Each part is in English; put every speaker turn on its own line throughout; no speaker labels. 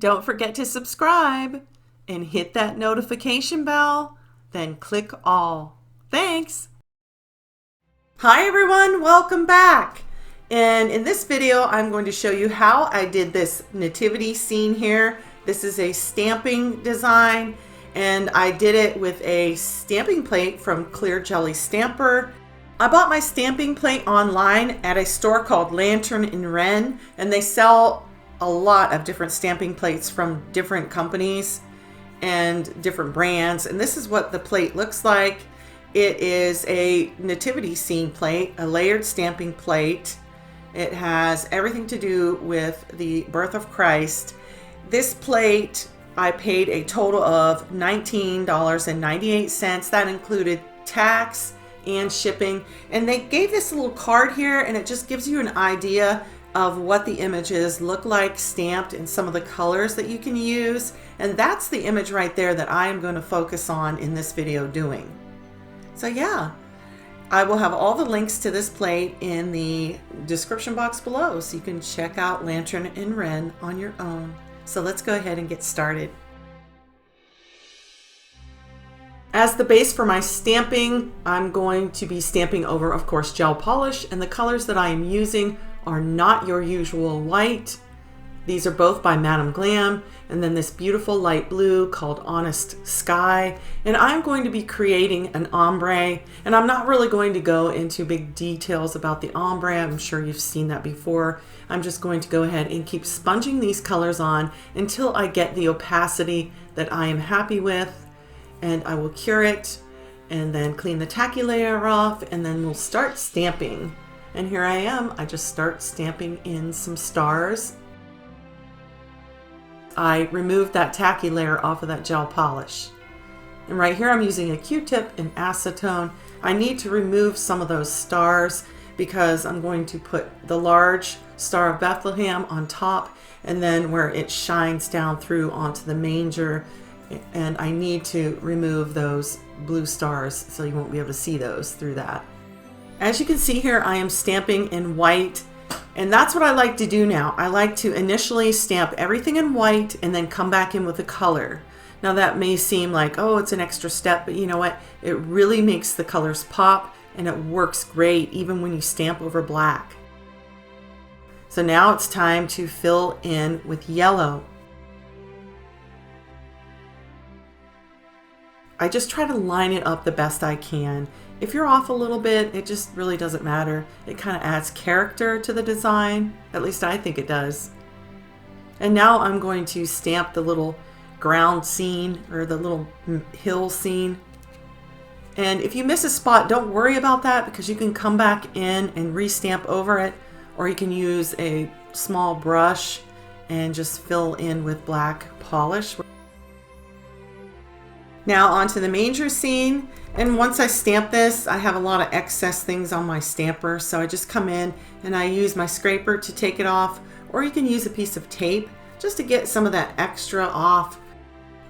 Don't forget to subscribe and hit that notification bell, then click all. Thanks! Hi everyone, welcome back. And in this video, I'm going to show you how I did this nativity scene here. This is a stamping design, and I did it with a stamping plate from Clear Jelly Stamper. I bought my stamping plate online at a store called Lantern and Wren, and they sell a lot of different stamping plates from different companies and different brands. And this is what the plate looks like. It is a nativity scene plate, a layered stamping plate. It has everything to do with the birth of Christ. This plate, I paid a total of $19.98. That included tax and shipping. And they gave this little card here, and it just gives you an idea of what the images look like stamped and some of the colors that you can use. And that's the image right there that I am going to focus on in this video doing. So yeah, I will have all the links to this plate in the description box below, so you can check out Lantern and Wren on your own. So let's go ahead and get started. As the base for my stamping, I'm going to be stamping over, of course, gel polish, and the colors that I am using are not your usual white. These are both by Madam Glam, and then this beautiful light blue called Honest Sky. And I'm going to be creating an ombre, and I'm not really going to go into big details about the ombre. I'm sure you've seen that before. I'm just going to go ahead and keep sponging these colors on until I get the opacity that I am happy with, and I will cure it and then clean the tacky layer off, and then we'll start stamping. And here I am, I just start stamping in some stars. I removed that tacky layer off of that gel polish. And right here I'm using a Q-tip and acetone. I need to remove some of those stars because I'm going to put the large Star of Bethlehem on top, and then where it shines down through onto the manger, and I need to remove those blue stars so you won't be able to see those through that. As you can see here, I am stamping in white, and that's what I like to do now. I like to initially stamp everything in white and then come back in with a color. Now that may seem like, oh, it's an extra step, but you know what? It really makes the colors pop, and it works great even when you stamp over black. So now it's time to fill in with yellow. I just try to line it up the best I can. If you're off a little bit, it just really doesn't matter. It kind of adds character to the design. At least I think it does. And now I'm going to stamp the little ground scene, or the little hill scene. And if you miss a spot, don't worry about that, because you can come back in and re-stamp over it, or you can use a small brush and just fill in with black polish. Now onto the manger scene, and once I stamp this, I have a lot of excess things on my stamper, so I just come in and I use my scraper to take it off, or you can use a piece of tape just to get some of that extra off,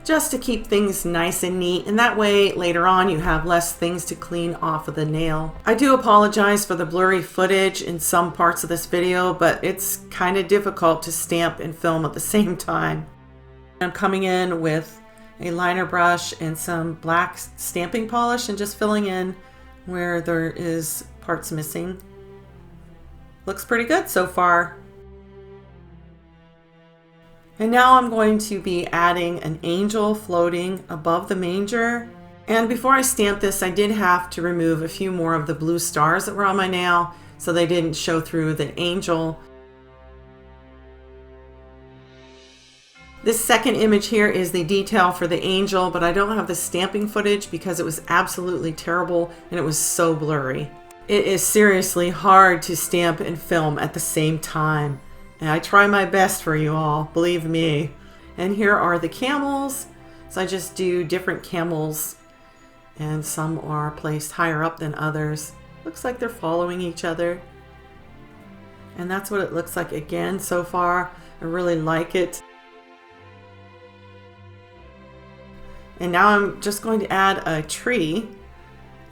just to keep things nice and neat, and that way later on you have less things to clean off of the nail. I do apologize for the blurry footage in some parts of this video, but it's kind of difficult to stamp and film at the same time. I'm coming in with a liner brush and some black stamping polish and just filling in where there is parts missing. Looks pretty good so far. And now I'm going to be adding an angel floating above the manger. And before I stamp this, I did have to remove a few more of the blue stars that were on my nail so they didn't show through the angel. This second image here is the detail for the angel, but I don't have the stamping footage because it was absolutely terrible and it was so blurry. It is seriously hard to stamp and film at the same time. And I try my best for you all, believe me. And here are the camels. So I just do different camels, and some are placed higher up than others. Looks like they're following each other. And that's what it looks like again so far. I really like it. And now I'm just going to add a tree,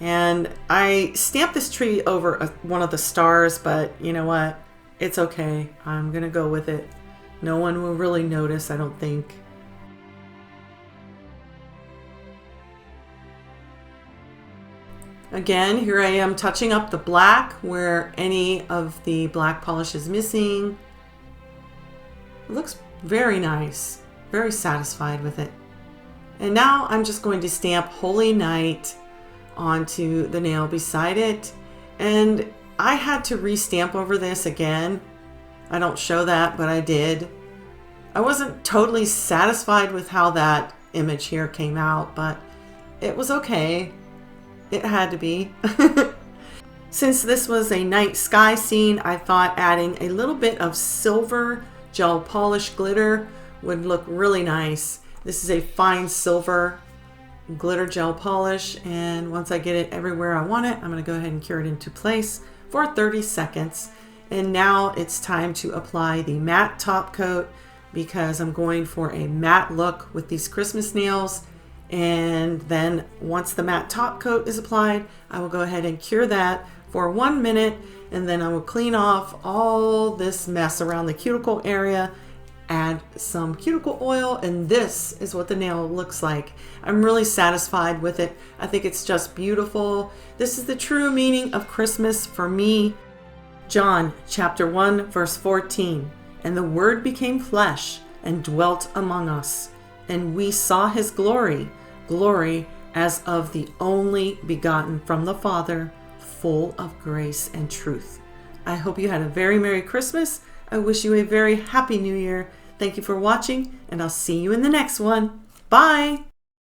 and I stamped this tree over one of the stars, but you know what? It's okay. I'm gonna go with it. No one will really notice, I don't think. Again, here I am touching up the black where any of the black polish is missing. It looks very nice, very satisfied with it. And now I'm just going to stamp Holy Night onto the nail beside it. And I had to restamp over this again. I don't show that, but I did. I wasn't totally satisfied with how that image here came out, but it was okay. It had to be. Since this was a night sky scene, I thought adding a little bit of silver gel polish glitter would look really nice. This is a fine silver glitter gel polish, and once I get it everywhere I want it, I'm going to go ahead and cure it into place for 30 seconds. And now it's time to apply the matte top coat because I'm going for a matte look with these Christmas nails. And then once the matte top coat is applied, I will go ahead and cure that for 1 minute, and then I will clean off all this mess around the cuticle area, add some cuticle oil, and this is what the nail looks like. I'm really satisfied with it. I think it's just beautiful. This is the true meaning of Christmas for me. John chapter 1 verse 14, and the Word became flesh and dwelt among us, and we saw his glory, glory as of the only begotten from the Father, full of grace and truth. I hope you had a very Merry Christmas. I wish you a very Happy New Year. Thank you for watching, and I'll see you in the next one. Bye!